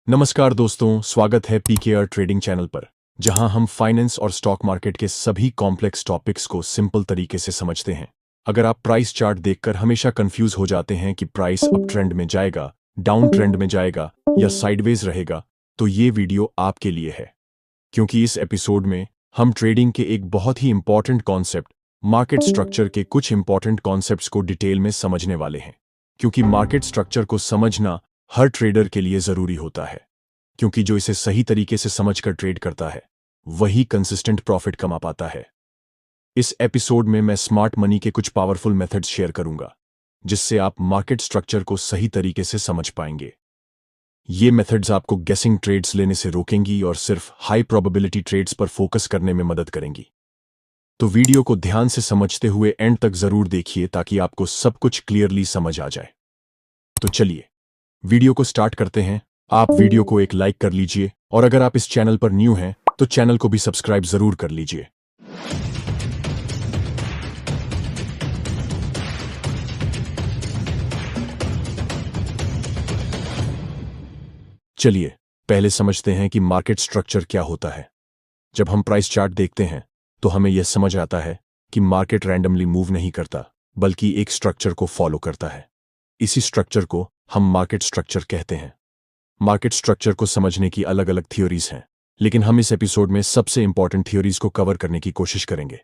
नमस्कार दोस्तों, स्वागत है पीकेआर ट्रेडिंग चैनल पर, जहां हम फाइनेंस और स्टॉक मार्केट के सभी कॉम्प्लेक्स टॉपिक्स को सिंपल तरीके से समझते हैं। अगर आप प्राइस चार्ट देखकर हमेशा कंफ्यूज हो जाते हैं कि प्राइस अप ट्रेंड में जाएगा, डाउन ट्रेंड में जाएगा या साइडवेज रहेगा, तो ये वीडियो आपके लिए है। क्योंकि इस एपिसोड में हम ट्रेडिंग के एक बहुत ही इंपॉर्टेंट कॉन्सेप्ट, मार्केट स्ट्रक्चर के कुछ इंपॉर्टेंट कॉन्सेप्ट्स को डिटेल में समझने वाले हैं। क्योंकि मार्केट स्ट्रक्चर को समझना हर ट्रेडर के लिए जरूरी होता है, क्योंकि जो इसे सही तरीके से समझकर ट्रेड करता है वही कंसिस्टेंट प्रॉफिट कमा पाता है। इस एपिसोड में मैं स्मार्ट मनी के कुछ पावरफुल मेथड्स शेयर करूंगा, जिससे आप मार्केट स्ट्रक्चर को सही तरीके से समझ पाएंगे। ये मेथड्स आपको गेसिंग ट्रेड्स लेने से रोकेंगी और सिर्फ हाई प्रोबेबिलिटी ट्रेड्स पर फोकस करने में मदद करेंगी। तो वीडियो को ध्यान से समझते हुए एंड तक जरूर देखिए, ताकि आपको सब कुछ क्लियरली समझ आ जाए। तो चलिए वीडियो को स्टार्ट करते हैं। आप वीडियो को एक लाइक कर लीजिए, और अगर आप इस चैनल पर न्यू हैं तो चैनल को भी सब्सक्राइब जरूर कर लीजिए। चलिए पहले समझते हैं कि मार्केट स्ट्रक्चर क्या होता है। जब हम प्राइस चार्ट देखते हैं तो हमें यह समझ आता है कि मार्केट रैंडमली मूव नहीं करता, बल्कि एक स्ट्रक्चर को फॉलो करता है। इसी स्ट्रक्चर को हम मार्केट स्ट्रक्चर कहते हैं। मार्केट स्ट्रक्चर को समझने की अलग अलग थ्योरीज हैं, लेकिन हम इस एपिसोड में सबसे इंपॉर्टेंट थ्योरीज को कवर करने की कोशिश करेंगे।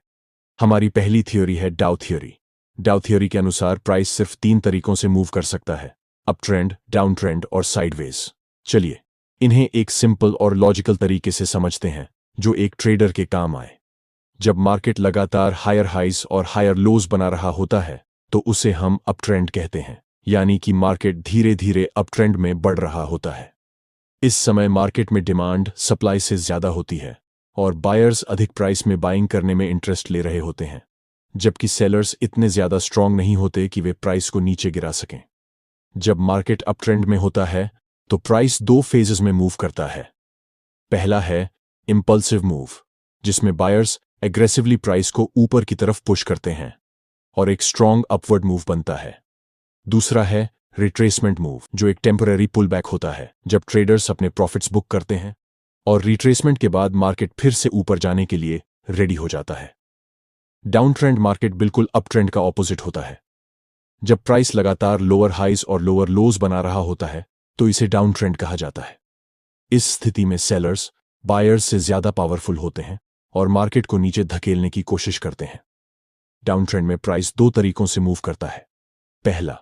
हमारी पहली थ्योरी है डाउ थ्योरी। डाउ थ्योरी के अनुसार प्राइस सिर्फ 3 तरीकों से मूव कर सकता है: अप ट्रेंड, डाउन ट्रेंड और साइडवेज। चलिए इन्हें एक सिंपल और लॉजिकल तरीके से समझते हैं, जो एक ट्रेडर के काम आए। जब मार्केट लगातार हायर हाइज और हायर लोज बना रहा होता है तो उसे हम अप ट्रेंड कहते हैं, यानी कि मार्केट धीरे धीरे अप ट्रेंड में बढ़ रहा होता है। इस समय मार्केट में डिमांड सप्लाई से ज्यादा होती है और बायर्स अधिक प्राइस में बाइंग करने में इंटरेस्ट ले रहे होते हैं, जबकि सेलर्स इतने ज्यादा स्ट्रांग नहीं होते कि वे प्राइस को नीचे गिरा सकें। जब मार्केट अप ट्रेंड में होता है तो प्राइस 2 फेजेस में मूव करता है। पहला है इंपल्सिव मूव, जिसमें बायर्स एग्रेसिवली प्राइस को ऊपर की तरफ पुश करते हैं और एक स्ट्रांग अपवर्ड मूव बनता है। दूसरा है रिट्रेसमेंट मूव, जो एक टेम्पररी पुल बैक होता है, जब ट्रेडर्स अपने प्रॉफिट्स बुक करते हैं और रिट्रेसमेंट के बाद मार्केट फिर से ऊपर जाने के लिए रेडी हो जाता है। डाउन ट्रेंड मार्केट बिल्कुल अप ट्रेंड का ऑपोजिट होता है। जब प्राइस लगातार लोअर हाइज और लोअर लोज बना रहा होता है तो इसे डाउन ट्रेंड कहा जाता है। इस स्थिति में सेलर्स बायर्स से ज्यादा पावरफुल होते हैं और मार्केट को नीचे धकेलने की कोशिश करते हैं। डाउन ट्रेंड में प्राइस 2 तरीकों से मूव करता है। पहला,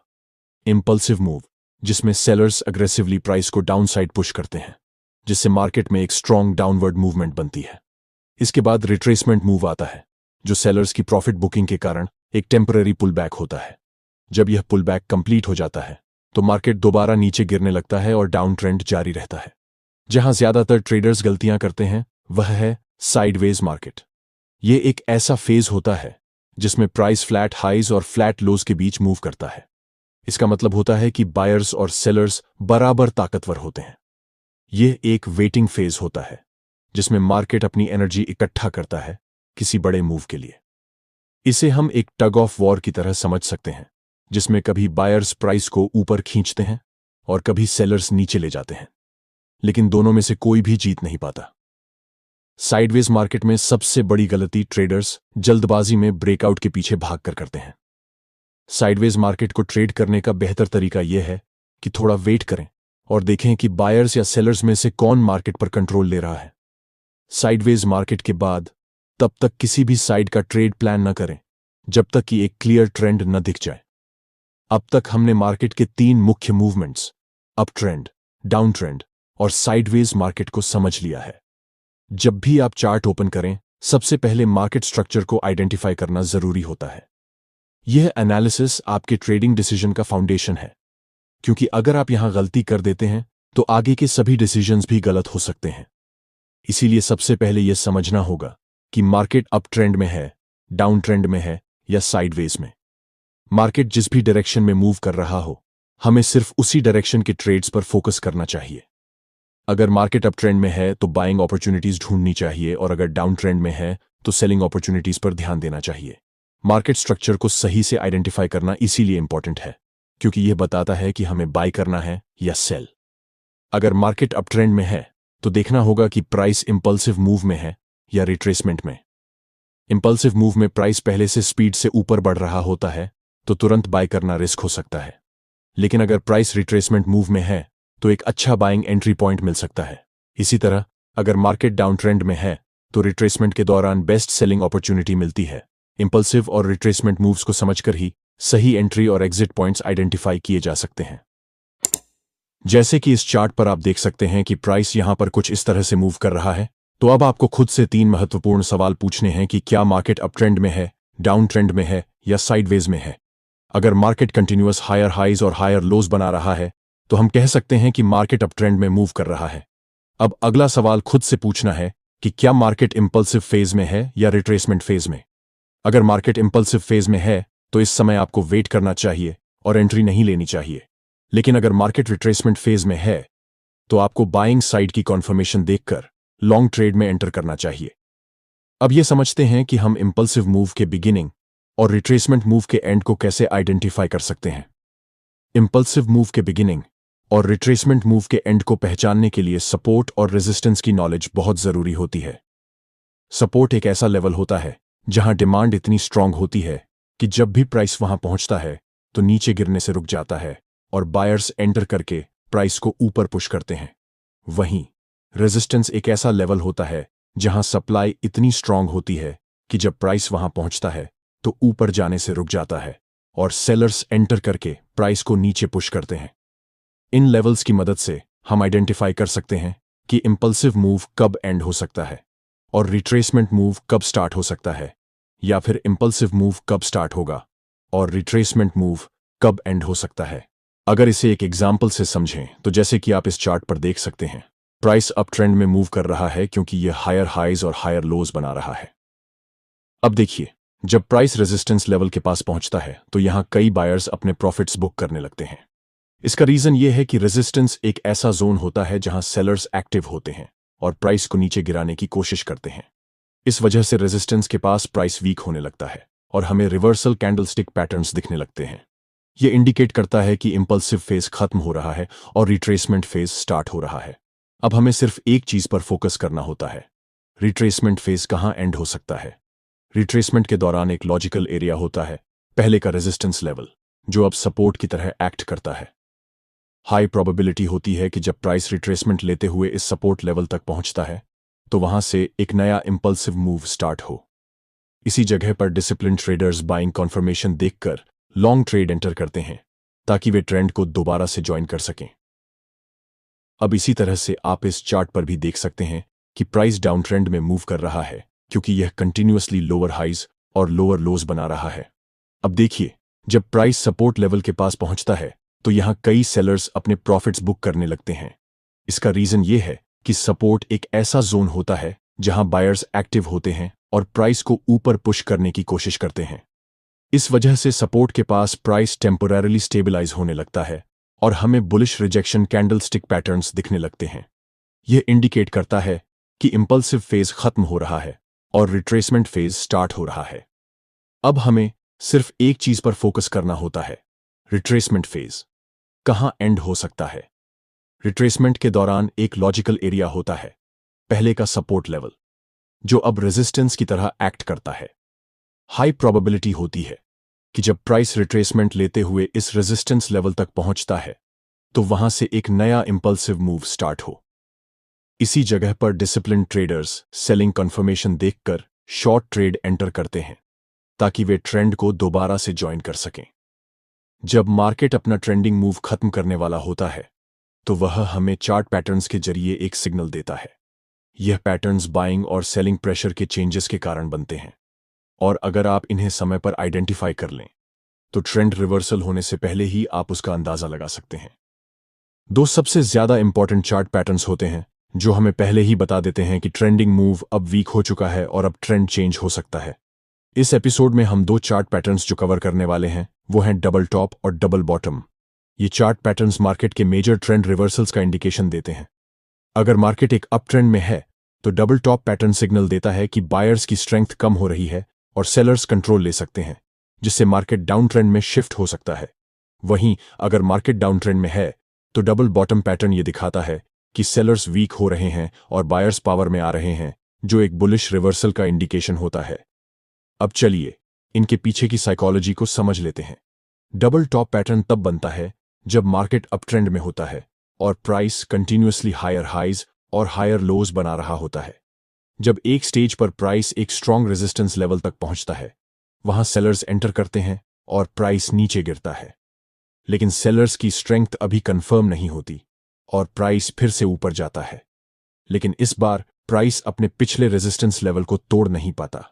इंपल्सिव मूव, जिसमें सेलर्स अग्रेसिवली प्राइस को डाउन साइड पुश करते हैं, जिससे मार्केट में एक स्ट्रांग डाउनवर्ड मूवमेंट बनती है। इसके बाद रिट्रेसमेंट मूव आता है, जो सेलर्स की प्रॉफिट बुकिंग के कारण एक टेम्पररी पुल बैक होता है। जब यह पुल बैक कंप्लीट हो जाता है तो मार्केट दोबारा नीचे गिरने लगता है और डाउन ट्रेंड जारी रहता है। जहां ज्यादातर ट्रेडर्स गलतियां करते हैं वह है साइडवेज मार्केट। यह एक ऐसा फेज होता है जिसमें प्राइस फ्लैट हाइज और फ्लैट लोज के बीच मूव करता है। इसका मतलब होता है कि बायर्स और सेलर्स बराबर ताकतवर होते हैं। यह एक वेटिंग फेज होता है, जिसमें मार्केट अपनी एनर्जी इकट्ठा करता है किसी बड़े मूव के लिए। इसे हम एक टग ऑफ वॉर की तरह समझ सकते हैं, जिसमें कभी बायर्स प्राइस को ऊपर खींचते हैं और कभी सेलर्स नीचे ले जाते हैं, लेकिन दोनों में से कोई भी जीत नहीं पाता। साइडवेज मार्केट में सबसे बड़ी गलती ट्रेडर्स जल्दबाजी में ब्रेकआउट के पीछे भागकर करते हैं। साइडवेज मार्केट को ट्रेड करने का बेहतर तरीका यह है कि थोड़ा वेट करें और देखें कि बायर्स या सेलर्स में से कौन मार्केट पर कंट्रोल ले रहा है। साइडवेज मार्केट के बाद तब तक किसी भी साइड का ट्रेड प्लान न करें जब तक कि एक क्लियर ट्रेंड न दिख जाए। अब तक हमने मार्केट के 3 मुख्य movements, up trend, down trend और साइडवेज मार्केट को समझ लिया है। जब भी आप चार्ट ओपन करें, सबसे पहले मार्केट स्ट्रक्चर को आइडेंटिफाई करना जरूरी होता है। यह एनालिसिस आपके ट्रेडिंग डिसीजन का फाउंडेशन है, क्योंकि अगर आप यहां गलती कर देते हैं तो आगे के सभी डिसीजंस भी गलत हो सकते हैं। इसीलिए सबसे पहले यह समझना होगा कि मार्केट अप ट्रेंड में है, डाउन ट्रेंड में है या साइडवेज में। मार्केट जिस भी डायरेक्शन में मूव कर रहा हो, हमें सिर्फ उसी डायरेक्शन के ट्रेड्स पर फोकस करना चाहिए। अगर मार्केट अप ट्रेंड में है तो बाइंग अपॉर्चुनिटीज ढूंढनी चाहिए, और अगर डाउन ट्रेंड में है तो सेलिंग अपॉर्चुनिटीज पर ध्यान देना चाहिए। मार्केट स्ट्रक्चर को सही से आइडेंटिफाई करना इसीलिए इंपॉर्टेंट है, क्योंकि यह बताता है कि हमें बाय करना है या सेल। अगर मार्केट अप ट्रेंड में है तो देखना होगा कि प्राइस इंपल्सिव मूव में है या रिट्रेसमेंट में। इंपल्सिव मूव में प्राइस पहले से स्पीड से ऊपर बढ़ रहा होता है तो तुरंत बाय करना रिस्क हो सकता है। लेकिन अगर प्राइस रिट्रेसमेंट मूव में है तो एक अच्छा बाइंग एंट्री पॉइंट मिल सकता है। इसी तरह अगर मार्केट डाउन ट्रेंड में है तो रिट्रेसमेंट के दौरान बेस्ट सेलिंग अपॉर्चुनिटी मिलती है। इंपल्सिव और रिट्रेसमेंट मूव्स को समझकर ही सही एंट्री और एग्जिट पॉइंट्स आइडेंटिफाई किए जा सकते हैं। जैसे कि इस चार्ट पर आप देख सकते हैं कि प्राइस यहां पर कुछ इस तरह से मूव कर रहा है। तो अब आपको खुद से 3 महत्वपूर्ण सवाल पूछने हैं कि क्या मार्केट अप ट्रेंड में है, डाउन ट्रेंड में है या साइडवेज में है। अगर मार्केट कंटिन्यूअस हायर हाइज और हायर लोज बना रहा है तो हम कह सकते हैं कि मार्केट अप ट्रेंड में मूव कर रहा है। अब अगला सवाल खुद से पूछना है कि क्या मार्केट इंपल्सिव फेज में है या रिट्रेसमेंट फेज में। अगर मार्केट इंपल्सिव फेज में है तो इस समय आपको वेट करना चाहिए और एंट्री नहीं लेनी चाहिए। लेकिन अगर मार्केट रिट्रेसमेंट फेज में है तो आपको बाइंग साइड की कॉन्फर्मेशन देखकर लॉन्ग ट्रेड में एंटर करना चाहिए। अब यह समझते हैं कि हम इंपल्सिव मूव के बिगिनिंग और रिट्रेसमेंट मूव के एंड को कैसे आइडेंटिफाई कर सकते हैं। इंपल्सिव मूव के बिगिनिंग और रिट्रेसमेंट मूव के एंड को पहचानने के लिए सपोर्ट और रेजिस्टेंस की नॉलेज बहुत जरूरी होती है। सपोर्ट एक ऐसा लेवल होता है जहां डिमांड इतनी स्ट्रांग होती है कि जब भी प्राइस वहां पहुंचता है तो नीचे गिरने से रुक जाता है और बायर्स एंटर करके प्राइस को ऊपर पुश करते हैं। वहीं रेजिस्टेंस एक ऐसा लेवल होता है जहां सप्लाई इतनी स्ट्रांग होती है कि जब प्राइस वहां पहुंचता है तो ऊपर जाने से रुक जाता है और सेलर्स एंटर करके प्राइस को नीचे पुश करते हैं। इन लेवल्स की मदद से हम आइडेंटिफाई कर सकते हैं कि इंपल्सिव मूव कब एंड हो सकता है और रिट्रेसमेंट मूव कब स्टार्ट हो सकता है, या फिर इंपल्सिव मूव कब स्टार्ट होगा और रिट्रेसमेंट मूव कब एंड हो सकता है। अगर इसे एक एग्जाम्पल से समझें तो जैसे कि आप इस चार्ट पर देख सकते हैं, प्राइस अप ट्रेंड में मूव कर रहा है क्योंकि यह हायर हाइज और हायर लोज बना रहा है। अब देखिए, जब प्राइस रेजिस्टेंस लेवल के पास पहुंचता है तो यहां कई बायर्स अपने प्रॉफिट्स बुक करने लगते हैं। इसका रीजन यह है कि रेजिस्टेंस एक ऐसा जोन होता है जहां सेलर्स एक्टिव होते हैं और प्राइस को नीचे गिराने की कोशिश करते हैं। इस वजह से रेजिस्टेंस के पास प्राइस वीक होने लगता है और हमें रिवर्सल कैंडलस्टिक पैटर्न्स दिखने लगते हैं। यह इंडिकेट करता है कि इंपल्सिव फेज खत्म हो रहा है और रिट्रेसमेंट फेज स्टार्ट हो रहा है। अब हमें सिर्फ एक चीज पर फोकस करना होता है, रिट्रेसमेंट फेज कहां एंड हो सकता है। रिट्रेसमेंट के दौरान एक लॉजिकल एरिया होता है, पहले का रेजिस्टेंस लेवल, जो अब सपोर्ट की तरह एक्ट करता है। हाई प्रोबेबिलिटी होती है कि जब प्राइस रिट्रेसमेंट लेते हुए इस सपोर्ट लेवल तक पहुंचता है तो वहां से एक नया इंपल्सिव मूव स्टार्ट हो। इसी जगह पर डिसिप्लिन ट्रेडर्स बाइंग कॉन्फर्मेशन देखकर लॉन्ग ट्रेड एंटर करते हैं ताकि वे ट्रेंड को दोबारा से ज्वाइन कर सकें। अब इसी तरह से आप इस चार्ट पर भी देख सकते हैं कि प्राइस डाउन ट्रेंड में मूव कर रहा है क्योंकि यह कंटिन्यूअसली लोअर हाइज और लोअर लोज बना रहा है। अब देखिए, जब प्राइस सपोर्ट लेवल के पास पहुंचता है तो यहां कई सेलर्स अपने प्रॉफिट्स बुक करने लगते हैं। इसका रीजन यह है कि सपोर्ट एक ऐसा जोन होता है जहां बायर्स एक्टिव होते हैं और प्राइस को ऊपर पुश करने की कोशिश करते हैं। इस वजह से सपोर्ट के पास प्राइस टेम्पोररीली स्टेबलाइज होने लगता है और हमें बुलिश रिजेक्शन कैंडलस्टिक पैटर्न्स दिखने लगते हैं। यह इंडिकेट करता है कि इंपल्सिव फेज खत्म हो रहा है और रिट्रेसमेंट फेज स्टार्ट हो रहा है। अब हमें सिर्फ एक चीज पर फोकस करना होता है, रिट्रेसमेंट फेज कहां एंड हो सकता है। रिट्रेसमेंट के दौरान एक लॉजिकल एरिया होता है, पहले का सपोर्ट लेवल, जो अब रेजिस्टेंस की तरह एक्ट करता है। हाई प्रोबेबिलिटी होती है कि जब प्राइस रिट्रेसमेंट लेते हुए इस रेजिस्टेंस लेवल तक पहुंचता है तो वहां से एक नया इंपल्सिव मूव स्टार्ट हो। इसी जगह पर डिसिप्लिन ट्रेडर्स सेलिंग कन्फर्मेशन देखकर शॉर्ट ट्रेड एंटर करते हैं ताकि वे ट्रेंड को दोबारा से ज्वाइन कर सकें। जब मार्केट अपना ट्रेंडिंग मूव खत्म करने वाला होता है तो वह हमें चार्ट पैटर्न्स के जरिए एक सिग्नल देता है। यह पैटर्न्स बाइंग और सेलिंग प्रेशर के चेंजेस के कारण बनते हैं और अगर आप इन्हें समय पर आइडेंटिफाई कर लें तो ट्रेंड रिवर्सल होने से पहले ही आप उसका अंदाजा लगा सकते हैं। 2 सबसे ज्यादा इंपॉर्टेंट चार्ट पैटर्न्स होते हैं जो हमें पहले ही बता देते हैं कि ट्रेंडिंग मूव अब वीक हो चुका है और अब ट्रेंड चेंज हो सकता है। इस एपिसोड में हम 2 चार्ट पैटर्न्स जो कवर करने वाले हैं वो हैं डबल टॉप और डबल बॉटम। ये चार्ट पैटर्न्स मार्केट के मेजर ट्रेंड रिवर्सल्स का इंडिकेशन देते हैं। अगर मार्केट एक अप ट्रेंड में है तो डबल टॉप पैटर्न सिग्नल देता है कि बायर्स की स्ट्रेंथ कम हो रही है और सेलर्स कंट्रोल ले सकते हैं, जिससे मार्केट डाउन ट्रेंड में शिफ्ट हो सकता है। वहीं अगर मार्केट डाउन ट्रेंड में है तो डबल बॉटम पैटर्न ये दिखाता है कि सेलर्स वीक हो रहे हैं और बायर्स पावर में आ रहे हैं, जो एक बुलिश रिवर्सल का इंडिकेशन होता है। अब चलिए इनके पीछे की साइकोलॉजी को समझ लेते हैं। डबल टॉप पैटर्न तब बनता है जब मार्केट अप ट्रेंड में होता है और प्राइस कंटिन्यूअसली हायर हाइज और हायर लोज बना रहा होता है। जब एक स्टेज पर प्राइस एक स्ट्रॉन्ग रेजिस्टेंस लेवल तक पहुंचता है, वहां सेलर्स एंटर करते हैं और प्राइस नीचे गिरता है। लेकिन सेलर्स की स्ट्रेंथ अभी कंफर्म नहीं होती और प्राइस फिर से ऊपर जाता है। लेकिन इस बार प्राइस अपने पिछले रेजिस्टेंस लेवल को तोड़ नहीं पाता।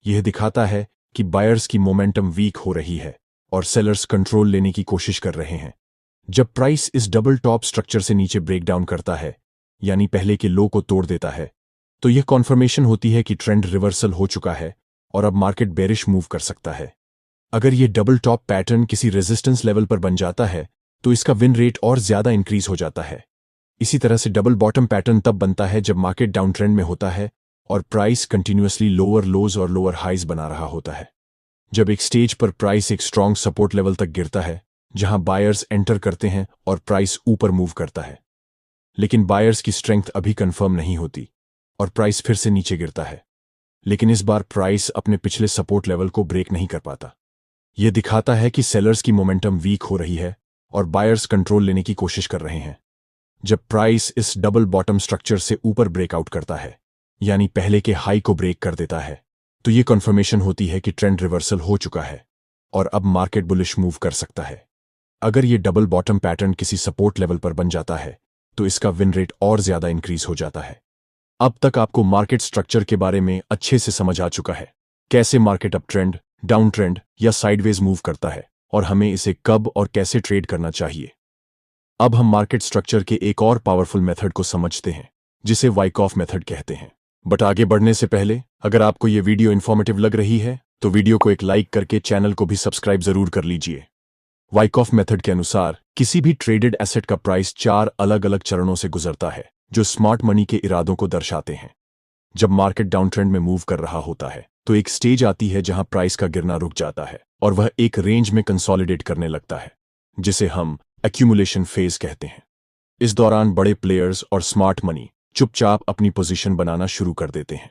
यह दिखाता है कि बायर्स की मोमेंटम वीक हो रही है और सेलर्स कंट्रोल लेने की कोशिश कर रहे हैं। जब प्राइस इस डबल टॉप स्ट्रक्चर से नीचे ब्रेक डाउन करता है, यानी पहले के लो को तोड़ देता है, तो यह कॉन्फर्मेशन होती है कि ट्रेंड रिवर्सल हो चुका है और अब मार्केट बेरिश मूव कर सकता है। अगर यह डबल टॉप पैटर्न किसी रेजिस्टेंस लेवल पर बन जाता है तो इसका विन रेट और ज्यादा इंक्रीज हो जाता है। इसी तरह से डबल बॉटम पैटर्न तब बनता है जब मार्केट डाउन ट्रेंड में होता है और प्राइस कंटिन्यूअसली लोअर लोज और लोअर हाइज बना रहा होता है। जब एक स्टेज पर प्राइस एक स्ट्रॉन्ग सपोर्ट लेवल तक गिरता है, जहां बायर्स एंटर करते हैं और प्राइस ऊपर मूव करता है। लेकिन बायर्स की स्ट्रेंथ अभी कंफर्म नहीं होती और प्राइस फिर से नीचे गिरता है। लेकिन इस बार प्राइस अपने पिछले सपोर्ट लेवल को ब्रेक नहीं कर पाता। यह दिखाता है कि सेलर्स की मोमेंटम वीक हो रही है और बायर्स कंट्रोल लेने की कोशिश कर रहे हैं। जब प्राइस इस डबल बॉटम स्ट्रक्चर से ऊपर ब्रेकआउट करता है, यानी पहले के हाई को ब्रेक कर देता है, तो यह कन्फर्मेशन होती है कि ट्रेंड रिवर्सल हो चुका है और अब मार्केट बुलिश मूव कर सकता है। अगर यह डबल बॉटम पैटर्न किसी सपोर्ट लेवल पर बन जाता है तो इसका विन रेट और ज्यादा इंक्रीज हो जाता है। अब तक आपको मार्केट स्ट्रक्चर के बारे में अच्छे से समझ आ चुका है, कैसे market up trend, down trend या साइडवेज मूव करता है और हमें इसे कब और कैसे ट्रेड करना चाहिए। अब हम मार्केट स्ट्रक्चर के एक और पावरफुल मेथड को समझते हैं, जिसे वाइकॉफ मेथड कहते हैं। बट आगे बढ़ने से पहले, अगर आपको यह वीडियो इन्फॉर्मेटिव लग रही है तो वीडियो को एक लाइक करके चैनल को भी सब्सक्राइब जरूर कर लीजिए। वाइकॉफ मेथड के अनुसार किसी भी ट्रेडेड एसेट का प्राइस 4 अलग अलग चरणों से गुजरता है, जो स्मार्ट मनी के इरादों को दर्शाते हैं। जब मार्केट डाउन ट्रेंड में मूव कर रहा होता है तो एक स्टेज आती है जहां प्राइस का गिरना रुक जाता है और वह एक रेंज में कंसोलिडेट करने लगता है, जिसे हम एक्यूमुलेशन फेज कहते हैं। इस दौरान बड़े प्लेयर्स और स्मार्ट मनी चुपचाप अपनी पोजीशन बनाना शुरू कर देते हैं।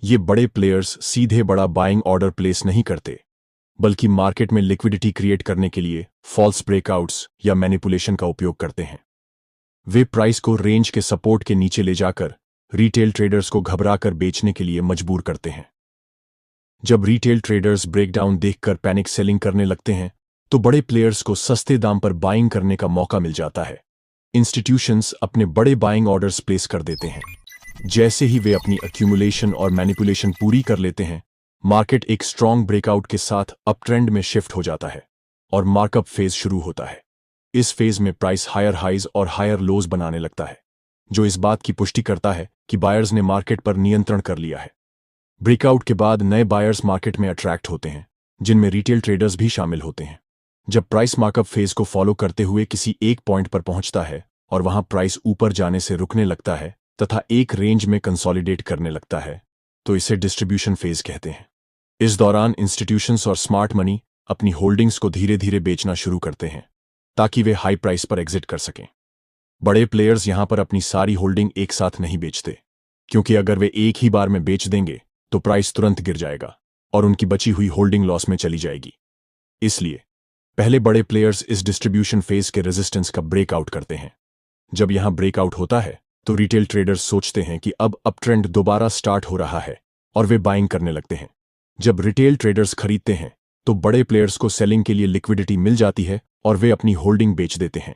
ये बड़े प्लेयर्स सीधे बड़ा बाइंग ऑर्डर प्लेस नहीं करते, बल्कि मार्केट में लिक्विडिटी क्रिएट करने के लिए फॉल्स ब्रेकआउट्स या मैनिपुलेशन का उपयोग करते हैं। वे प्राइस को रेंज के सपोर्ट के नीचे ले जाकर रिटेल ट्रेडर्स को घबराकर बेचने के लिए मजबूर करते हैं। जब रिटेल ट्रेडर्स ब्रेकडाउन देखकर पैनिक सेलिंग करने लगते हैं तो बड़े प्लेयर्स को सस्ते दाम पर बाइंग करने का मौका मिल जाता है। इंस्टीट्यूशंस अपने बड़े बाइंग ऑर्डर्स प्लेस कर देते हैं। जैसे ही वे अपनी एक्यूमुलेशन और मैनिपुलेशन पूरी कर लेते हैं, मार्केट एक स्ट्रॉन्ग ब्रेकआउट के साथ अप ट्रेंड में शिफ्ट हो जाता है और मार्कअप फेज शुरू होता है। इस फेज में प्राइस हायर हाइज और हायर लोज बनाने लगता है, जो इस बात की पुष्टि करता है कि बायर्स ने मार्केट पर नियंत्रण कर लिया है। ब्रेकआउट के बाद नए बायर्स मार्केट में अट्रैक्ट होते हैं, जिनमें रिटेल ट्रेडर्स भी शामिल होते हैं। जब प्राइस मार्कअप फेज को फॉलो करते हुए किसी एक पॉइंट पर पहुंचता है और वहां प्राइस ऊपर जाने से रुकने लगता है तथा एक रेंज में कंसोलिडेट करने लगता है, तो इसे डिस्ट्रीब्यूशन फेज कहते हैं। इस दौरान इंस्टीट्यूशंस और स्मार्ट मनी अपनी होल्डिंग्स को धीरे धीरे बेचना शुरू करते हैं ताकि वे हाई प्राइस पर एग्जिट कर सकें। बड़े प्लेयर्स यहां पर अपनी सारी होल्डिंग एक साथ नहीं बेचते, क्योंकि अगर वे एक ही बार में बेच देंगे तो प्राइस तुरंत गिर जाएगा और उनकी बची हुई होल्डिंग लॉस में चली जाएगी। इसलिए पहले बड़े प्लेयर्स इस डिस्ट्रीब्यूशन फेज के रेजिस्टेंस का ब्रेकआउट करते हैं। जब यहां ब्रेकआउट होता है तो रिटेल ट्रेडर्स सोचते हैं कि अब अप ट्रेंड दोबारा स्टार्ट हो रहा है और वे बाइंग करने लगते हैं। जब रिटेल ट्रेडर्स खरीदते हैं तो बड़े प्लेयर्स को सेलिंग के लिए लिक्विडिटी मिल जाती है और वे अपनी होल्डिंग बेच देते हैं।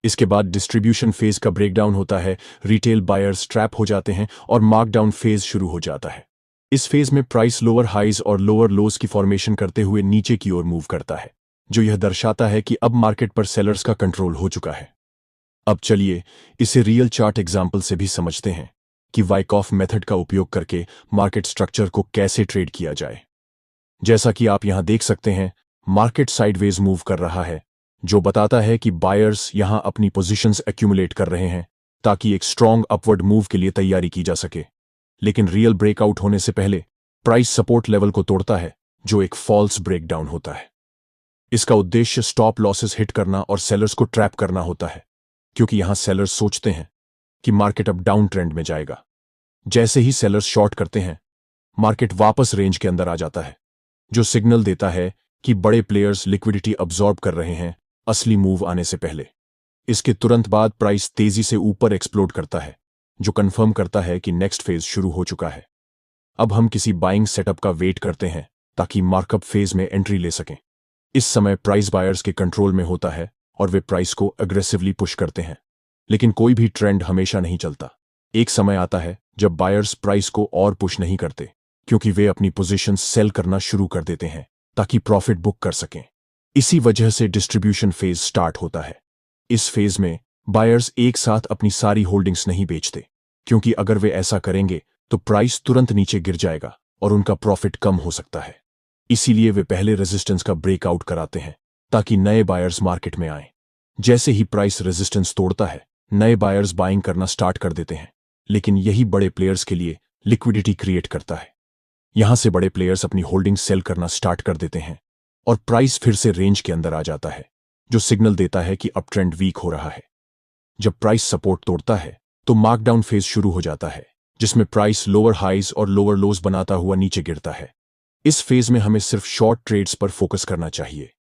इसके बाद डिस्ट्रीब्यूशन फेज का ब्रेकडाउन होता है, रिटेल बायर्स ट्रैप हो जाते हैं और मार्कडाउन फेज शुरू हो जाता है। इस फेज में प्राइस लोअर हाइज और लोअर लोज की फॉर्मेशन करते हुए नीचे की ओर मूव करता है, जो यह दर्शाता है कि अब मार्केट पर सेलर्स का कंट्रोल हो चुका है। अब चलिए इसे रियल चार्ट एग्जाम्पल से भी समझते हैं कि वाइकॉफ मेथड का उपयोग करके मार्केट स्ट्रक्चर को कैसे ट्रेड किया जाए। जैसा कि आप यहां देख सकते हैं, मार्केट साइडवेज मूव कर रहा है, जो बताता है कि बायर्स यहां अपनी पोजीशंस एक्यूमुलेट कर रहे हैं ताकि एक स्ट्रॉन्ग अपवर्ड मूव के लिए तैयारी की जा सके। लेकिन रियल ब्रेकआउट होने से पहले प्राइस सपोर्ट लेवल को तोड़ता है, जो एक फॉल्स ब्रेकडाउन होता है। इसका उद्देश्य स्टॉप लॉसेस हिट करना और सेलर्स को ट्रैप करना होता है, क्योंकि यहां सेलर्स सोचते हैं कि मार्केट अब डाउन ट्रेंड में जाएगा। जैसे ही सेलर्स शॉर्ट करते हैं, मार्केट वापस रेंज के अंदर आ जाता है, जो सिग्नल देता है कि बड़े प्लेयर्स लिक्विडिटी अब्सॉर्ब कर रहे हैं असली मूव आने से पहले। इसके तुरंत बाद प्राइस तेजी से ऊपर एक्सप्लोड करता है, जो कंफर्म करता है कि नेक्स्ट फेज शुरू हो चुका है। अब हम किसी बाइंग सेटअप का वेट करते हैं ताकि मार्कअप फेज में एंट्री ले सकें। इस समय प्राइस बायर्स के कंट्रोल में होता है और वे प्राइस को अग्रेसिवली पुश करते हैं। लेकिन कोई भी ट्रेंड हमेशा नहीं चलता। एक समय आता है जब बायर्स प्राइस को और पुश नहीं करते, क्योंकि वे अपनी पोजीशन सेल करना शुरू कर देते हैं ताकि प्रॉफिट बुक कर सकें। इसी वजह से डिस्ट्रीब्यूशन फेज स्टार्ट होता है। इस फेज में बायर्स एक साथ अपनी सारी होल्डिंग्स नहीं बेचते, क्योंकि अगर वे ऐसा करेंगे तो प्राइस तुरंत नीचे गिर जाएगा और उनका प्रॉफिट कम हो सकता है। इसीलिए वे पहले रेजिस्टेंस का ब्रेकआउट कराते हैं ताकि नए बायर्स मार्केट में आएं। जैसे ही प्राइस रेजिस्टेंस तोड़ता है, नए बायर्स बाइंग करना स्टार्ट कर देते हैं। लेकिन यही बड़े प्लेयर्स के लिए लिक्विडिटी क्रिएट करता है। यहां से बड़े प्लेयर्स अपनी होल्डिंग सेल करना स्टार्ट कर देते हैं और प्राइस फिर से रेंज के अंदर आ जाता है, जो सिग्नल देता है कि अप ट्रेंड वीक हो रहा है। जब प्राइस सपोर्ट तोड़ता है तो मार्कडाउन फेज शुरू हो जाता है, जिसमें प्राइस लोअर हाइज और लोअर लोज बनाता हुआ नीचे गिरता है। इस फेज में हमें सिर्फ शॉर्ट ट्रेड्स पर फोकस करना चाहिए।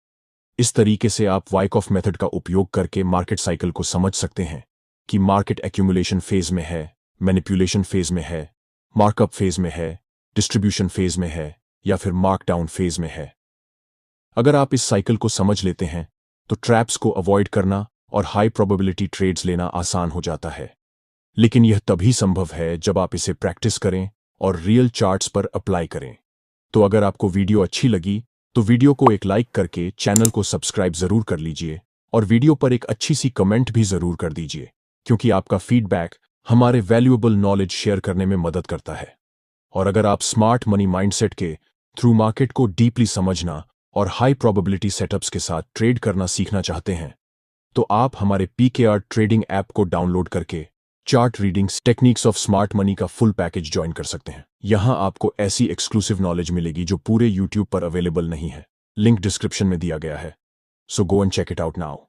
इस तरीके से आप वाइकॉफ मेथड का उपयोग करके मार्केट साइकिल को समझ सकते हैं कि मार्केट एक्यूमुलेशन फेज में है, मैनिपुलेशन फेज में है, मार्कअप फेज में है, डिस्ट्रीब्यूशन फेज में है या फिर मार्कडाउन फेज में है। अगर आप इस साइकिल को समझ लेते हैं तो ट्रैप्स को अवॉइड करना और हाई प्रोबेबिलिटी ट्रेड्स लेना आसान हो जाता है। लेकिन यह तभी संभव है जब आप इसे प्रैक्टिस करें और रियल चार्ट्स पर अप्लाई करें। तो अगर आपको वीडियो अच्छी लगी तो वीडियो को एक लाइक करके चैनल को सब्सक्राइब जरूर कर लीजिए और वीडियो पर एक अच्छी सी कमेंट भी जरूर कर दीजिए, क्योंकि आपका फीडबैक हमारे वैल्यूएबल नॉलेज शेयर करने में मदद करता है। और अगर आप स्मार्ट मनी माइंडसेट के थ्रू मार्केट को डीपली समझना और हाई प्रोबेबिलिटी सेटअप्स के साथ ट्रेड करना सीखना चाहते हैं, तो आप हमारे PKR ट्रेडिंग ऐप को डाउनलोड करके chart readings techniques of smart money का फुल पैकेज ज्वाइन कर सकते हैं। यहां आपको ऐसी एक्सक्लूसिव नॉलेज मिलेगी जो पूरे YouTube पर अवेलेबल नहीं है। लिंक डिस्क्रिप्शन में दिया गया है। So go and check it out now.